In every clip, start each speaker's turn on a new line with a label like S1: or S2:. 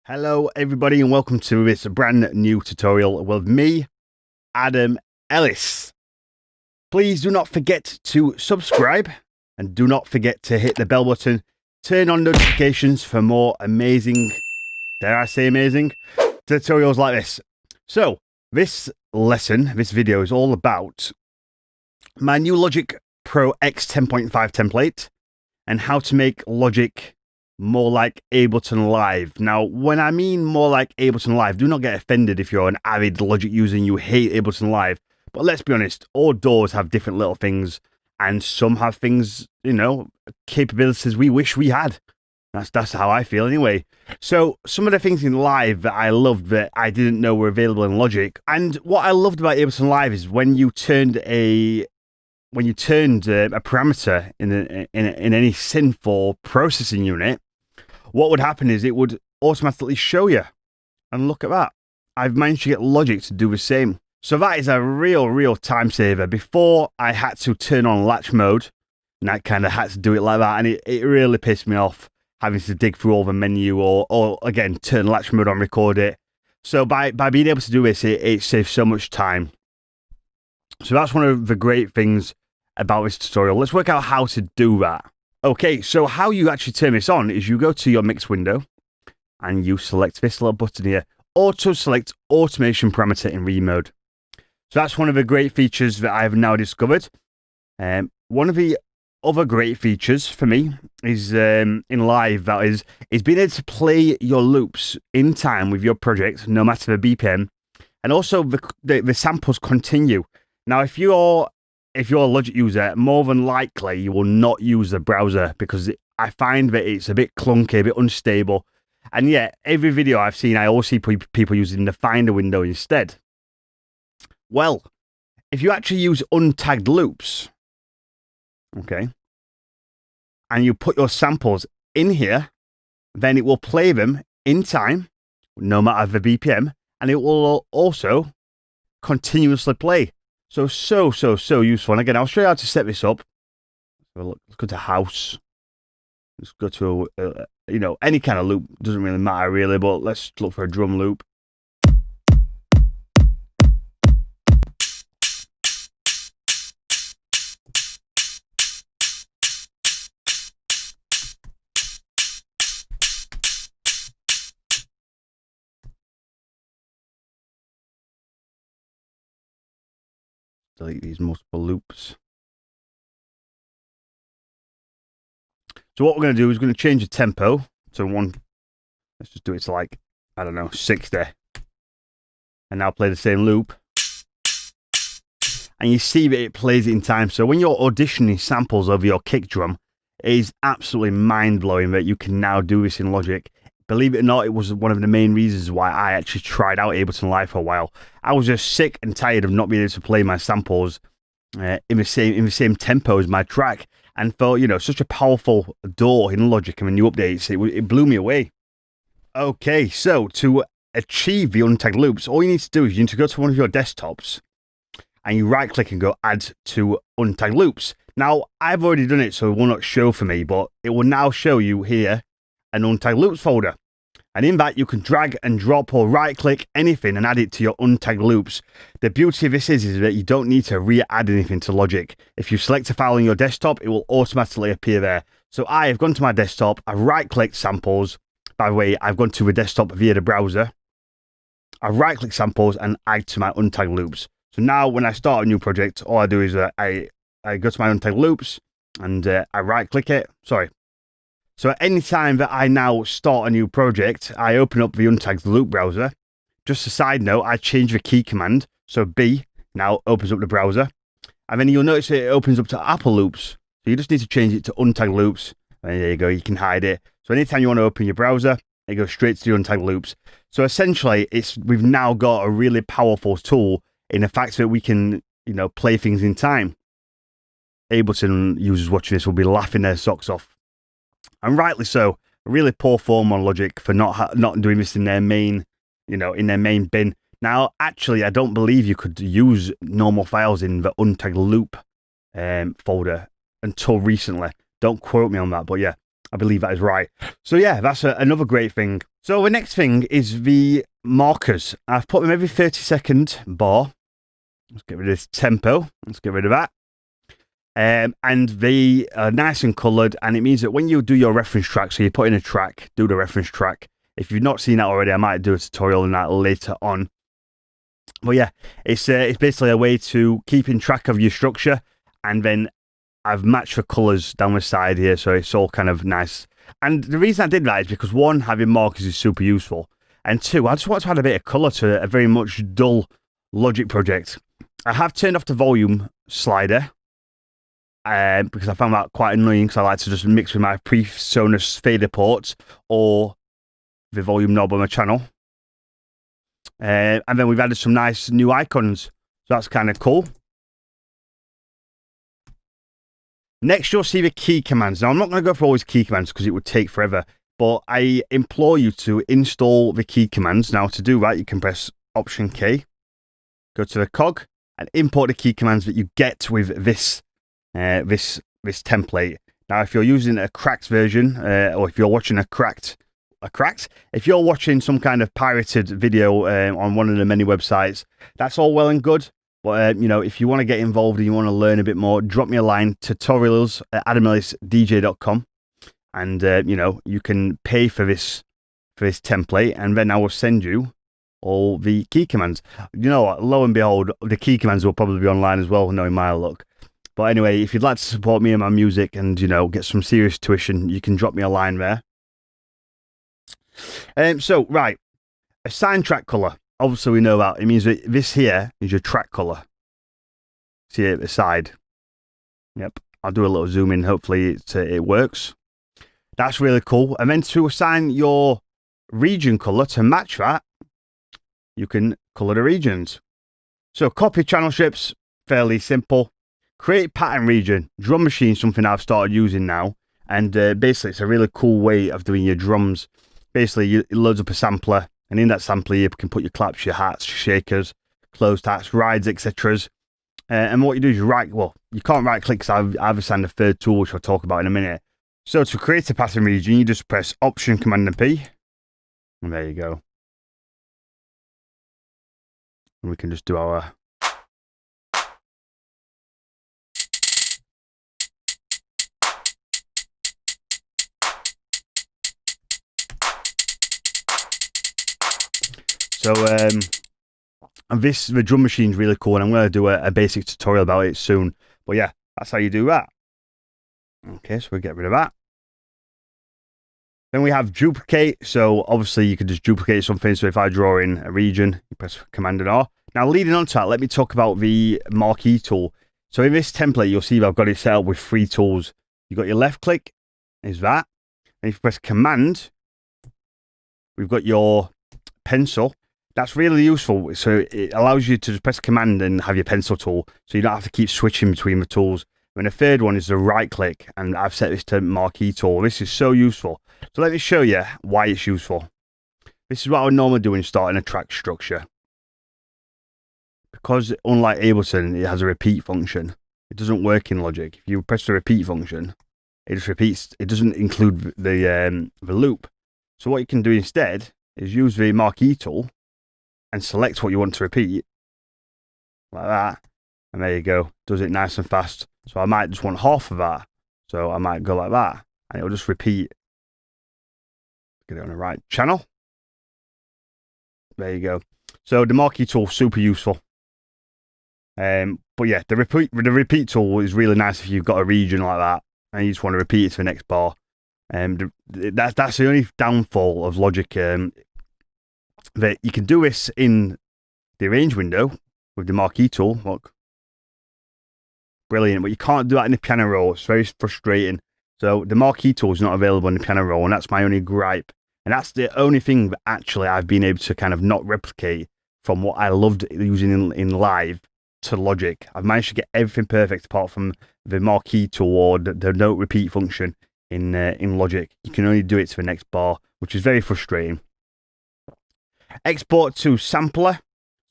S1: Hello everybody and welcome to this brand new tutorial with me, Adam Ellis. Please do not forget to subscribe and do not forget to hit the bell button. Turn on notifications for more amazing, dare I say amazing, tutorials like this. So this video is all about my new Logic Pro X 10.5 template and how to make Logic more like Ableton Live. Now, when I mean more like Ableton Live, do not get offended if you're an avid Logic user and you hate Ableton Live. But let's be honest, all DAWs have different little things, and some have things, you know, capabilities we wish we had. That's how I feel anyway. So some of the things in Live that I loved that I didn't know were available in Logic. And what I loved about Ableton Live is when you turned a parameter in any synth or processing unit, what would happen is it would automatically show you. And look at that. I've managed to get Logic to do the same. So that is a real time saver. Before, I had to turn on latch mode, and I kind of had to do it like that. And it really pissed me off having to dig through all the menu or again, turn latch mode on, record it. So by being able to do this, it saves so much time. So that's one of the great things about this tutorial. Let's work out how to do that. Okay, so how you actually turn this on is you go to your mix window and you select this little button here, auto select automation parameter in read mode. So that's one of the great features that I've now discovered. One of the other great features for me is in Live, that is being able to play your loops in time with your project, no matter the BPM, and also the samples continue. Now, if you're a Logic user, more than likely you will not use the browser because I find that it's a bit clunky, a bit unstable. And yet, every video I've seen, I always see people using the Finder window instead. Well, if you actually use Untagged Loops, okay, and you put your samples in here, then it will play them in time, no matter the BPM, and it will also continuously play. So useful. And again, I'll show you how to set this up. So let's go to house. Let's go to, you know, any kind of loop. Doesn't really matter really, but let's look for a drum loop. Delete these multiple loops. So what we're going to do is we're going to change the tempo to one. Let's just do it to like, I don't know, 60. And now play the same loop. And you see that it plays it in time. So when you're auditioning samples over your kick drum, it is absolutely mind-blowing that you can now do this in Logic. Believe it or not, it was one of the main reasons why I actually tried out Ableton Live for a while. I was just sick and tired of not being able to play my samples in the same tempo as my track, and thought, you know, such a powerful DAW in Logic and the new updates, it blew me away. Okay, so to achieve the untagged loops, all you need to do is you need to go to one of your desktops and you right click and go add to untagged loops. Now, I've already done it, so it will not show for me, but it will now show you here an Untagged Loops folder, and in that you can drag and drop or right click anything and add it to your Untagged Loops. The beauty of this is that you don't need to re-add anything to Logic. If you select a file on your desktop, it will automatically appear there. So I have gone to my desktop, I've right clicked samples. By the way, I've gone to the desktop via the browser. I right click samples and add to my Untagged Loops. So now when I start a new project, all I do is I go to my Untagged Loops and I right click it. So at any time that I now start a new project, I open up the Untagged Loop browser. Just a side note, I change the key command. So B now opens up the browser. And then you'll notice it opens up to Apple Loops. So you just need to change it to Untagged Loops. And there you go, you can hide it. So anytime you want to open your browser, it goes straight to the Untagged Loops. So essentially, we've now got a really powerful tool in the fact that we can, you know, play things in time. Ableton users watching this will be laughing their socks off. And rightly so. Really poor form on Logic for not doing this in their main, you know, in their main bin. Now, actually, I don't believe you could use normal files in the Untagged Loop folder until recently. Don't quote me on that, but yeah, I believe that is right. So yeah, that's another great thing So the next thing is the markers. I've put them every 30-second bar. Let's get rid of this tempo. Let's get rid of that. And they are nice and coloured, and it means that when you do your reference track, so you put in a track, do the reference track. If you've not seen that already, I might do a tutorial on that later on. But yeah, it's basically a way to keeping track of your structure, and then I've matched the colours down the side here, so it's all kind of nice. And the reason I did that is because one, having markers is super useful, and two, I just want to add a bit of colour to a very much dull Logic project. I have turned off the volume slider because I found that quite annoying, because I like to just mix with my PreSonus fader ports or the volume knob on my channel. And then we've added some nice new icons, so that's kind of cool. Next, you'll see the key commands. Now, I'm not going to go for all these key commands because it would take forever, but I implore you to install the key commands. Now, to do that, you can press Option K, go to the cog, and import the key commands that you get with this template. Now, if you're using a cracked version, or if you're watching if you're watching some kind of pirated video on one of the many websites, that's all well and good. But you know, if you want to get involved and you want to learn a bit more, drop me a line, tutorials@adamellisdj.com, and you know, you can pay for this template, and then I will send you all the key commands. You know what? Lo and behold, the key commands will probably be online as well, knowing my luck. But anyway, if you'd like to support me and my music and, you know, get some serious tuition, you can drop me a line there. So, right, assign track color. Obviously, we know that. It means that this here is your track color. See it at the side. Yep. I'll do a little zoom in. Hopefully, it works. That's really cool. And then to assign your region color to match that, you can color the regions. So, copy channel strips, fairly simple. Create pattern region. Drum machine, something I've started using now. And basically, it's a really cool way of doing your drums. Basically, it loads up a sampler, and in that sampler, you can put your claps, your hats, your shakers, closed hats, rides, etc. And what you do is you can't right click because I've assigned a third tool, which I'll talk about in a minute. So to create a pattern region, you just press Option, Command and P. And there you go. And we can just do our... So, and the drum machine's really cool, and I'm going to do a basic tutorial about it soon. But yeah, that's how you do that. Okay, so we get rid of that. Then we have duplicate. So obviously you could just duplicate something. So if I draw in a region, you press Command and R. Now leading on to that, let me talk about the Marquee Tool. So in this template, you'll see I've got it set up with 3 tools. You've got your left click, is that. And if you press Command, we've got your pencil. That's really useful. So it allows you to just press Command and have your pencil tool. So you don't have to keep switching between the tools. And the third one is the right click. And I've set this to Marquee Tool. This is so useful. So let me show you why it's useful. This is what I would normally do in starting a track structure. Because unlike Ableton, it has a repeat function. It doesn't work in Logic. If you press the repeat function, it just repeats. It doesn't include the loop. So what you can do instead is use the Marquee Tool and select what you want to repeat, like that, and there you go. Does it nice and fast. So I might just want half of that, so I might go like that, and it'll just repeat. Get it on the right channel. There you go. So the Marquee Tool, super useful. But yeah, the repeat tool is really nice if you've got a region like that and you just want to repeat it to the next bar. That's the only downfall of Logic. That you can do this in the arrange window with the Marquee Tool. Look, brilliant, but you can't do that in the piano roll. It's very frustrating. So the Marquee Tool is not available in the piano roll, and that's my only gripe. And that's the only thing that actually I've been able to kind of not replicate from what I loved using in live to Logic. I've managed to get everything perfect apart from the Marquee Tool or the note repeat function in Logic. You can only do it to the next bar, which is very frustrating. Export to sampler.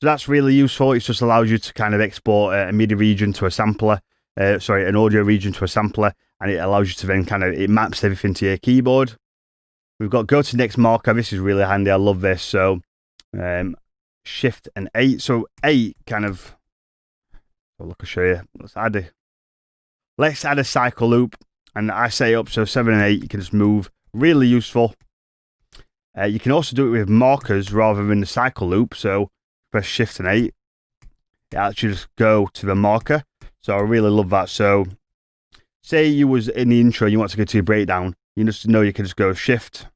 S1: So that's really useful. It just allows you to kind of export a MIDI region to a sampler. An audio region to a sampler, and it allows you to then it maps everything to your keyboard. We've got go to next marker. This is really handy. I love this. So Shift and 8. So 8 kind of, look, I'll show you. Let's add a cycle loop. And I set it up so 7 and 8, you can just move. Really useful. You can also do it with markers rather than the cycle loop. So press Shift and 8. It actually just go to the marker. So I really love that. So say you was in the intro, you want to go to your breakdown. You just know you can just go Shift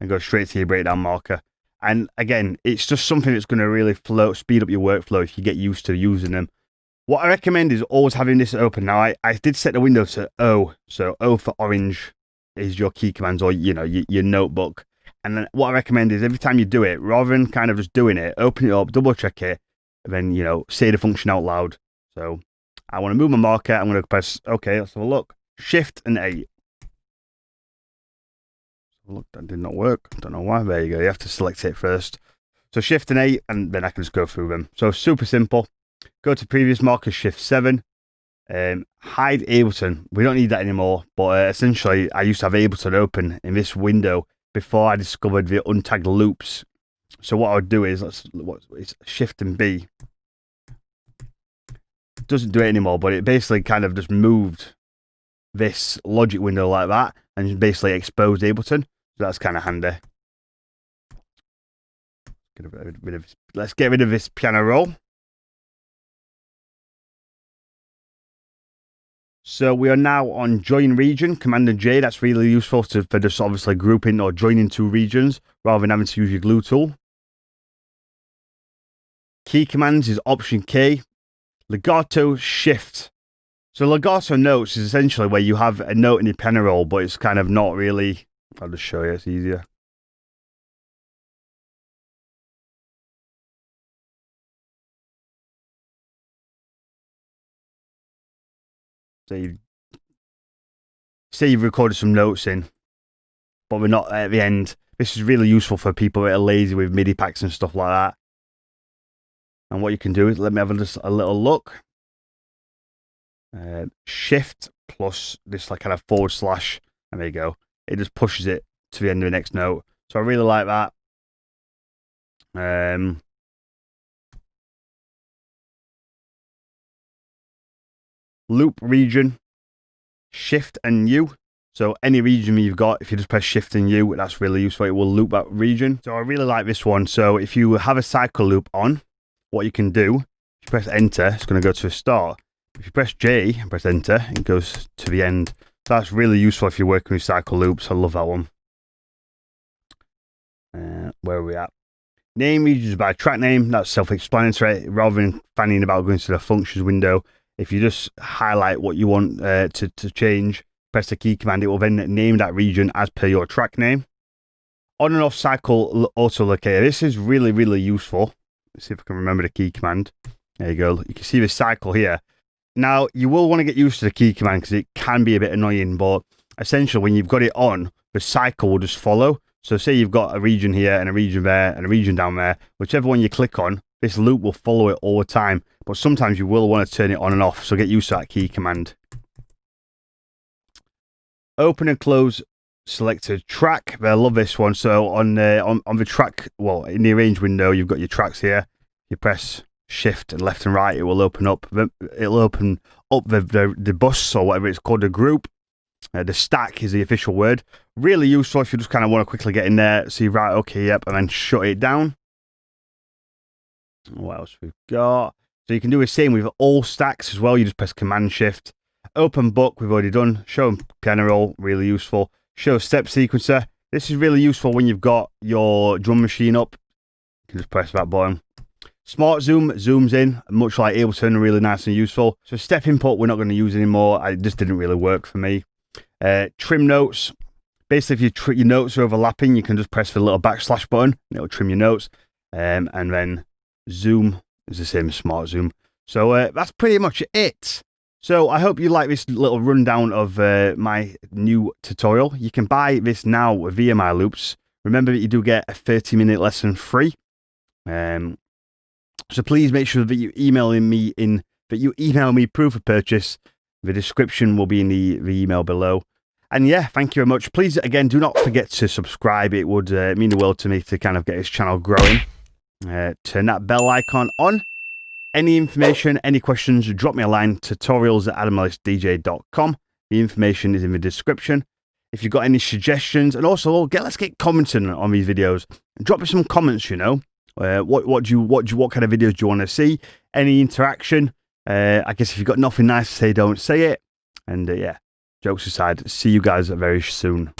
S1: and go straight to your breakdown marker. And again, it's just something that's going to really speed up your workflow if you get used to using them. What I recommend is always having this open. Now, I did set the window to O. So O for orange is your key commands, or, you know, your notebook. And then what I recommend is every time you do it, rather than kind of just doing it, open it up, double check it, and then, you know, say the function out loud. So I want to move my marker. I'm going to press OK. Let's have a look. Shift and 8. Look, that did not work. I don't know why. There you go. You have to select it first. So Shift and 8, and then I can just go through them. So super simple. Go to previous marker, Shift 7. Hide Ableton. We don't need that anymore. But essentially, I used to have Ableton open in this window before I discovered the Untagged Loops. So what I would do is, it's Shift and B. It doesn't do it anymore, but it basically kind of just moved this logic window like that and basically exposed Ableton. So that's kind of handy. Let's get rid of this piano roll. So we are now on join region, Command and J. That's really useful for just obviously grouping or joining two regions rather than having to use your glue tool. Key commands is Option K. Legato Shift. So Legato Notes is essentially where you have a note in your piano roll, but it's kind of not really. I'll just show you, it's easier. Say you've recorded some notes in, but we're not at the end. This is really useful for people that are lazy with MIDI packs and stuff like that. And what you can do is, let me have just a little look. Shift plus this like kind of /, and there you go. It just pushes it to the end of the next note. So I really like that. Loop region, Shift and U. So any region you've got, if you just press Shift and U, that's really useful. It will loop that region. So I really like this one. So if you have a cycle loop on, what you can do, if you press Enter, it's going to go to the start. If you press J and press Enter, it goes to the end. So that's really useful if you're working with cycle loops. I love that one. Where are we at? Name regions by track name. That's self-explanatory. Rather than fanning about going to the functions window, if you just highlight what you want to change, press the key command, it will then name that region as per your track name. On and off cycle autolocator. This is really, really useful. Let's see if I can remember the key command. There you go. You can see the cycle here. Now, you will want to get used to the key command because it can be a bit annoying, but essentially when you've got it on, the cycle will just follow. So say you've got a region here and a region there and a region down there, whichever one you click on, this loop will follow it all the time. But sometimes you will want to turn it on and off, so get used to that key command. Open and close selected track. I love this one. So on the track, well, in the arrange window, you've got your tracks here. You press Shift and left and right, it will open up. It'll open up the bus or whatever it's called, the group. The stack is the official word. Really useful if you just kind of want to quickly get in there, see, right, okay, yep, and then shut it down. What else we've got? So you can do the same with all stacks as well. You just press Command Shift. Open book, we've already done. Show piano roll, really useful. Show step sequencer. This is really useful when you've got your drum machine up. You can just press that button. Smart zoom zooms in, much like Ableton, really nice and useful. So step input, we're not going to use anymore. It just didn't really work for me. Trim notes. Basically, if your notes are overlapping, you can just press the little / button, and it'll trim your notes. And then zoom is the same as smart zoom. So that's pretty much it. So I hope you like this little rundown of my new tutorial. You can buy this now via my loops. Remember that you do get a 30-minute lesson free. So please make sure that you email me proof of purchase. The description will be in the email below. And yeah, thank you very much. Please, again, do not forget to subscribe. It would mean the world to me to kind of get this channel growing. Turn that bell icon on. Any information, any questions, drop me a line, tutorials@adamellsdj.com. The information is in the description. If you've got any suggestions, and also let's get commenting on these videos. Drop me some comments, you know. What kind of videos do you want to see? Any interaction? I guess if you've got nothing nice to say, don't say it. And yeah, jokes aside, see you guys very soon.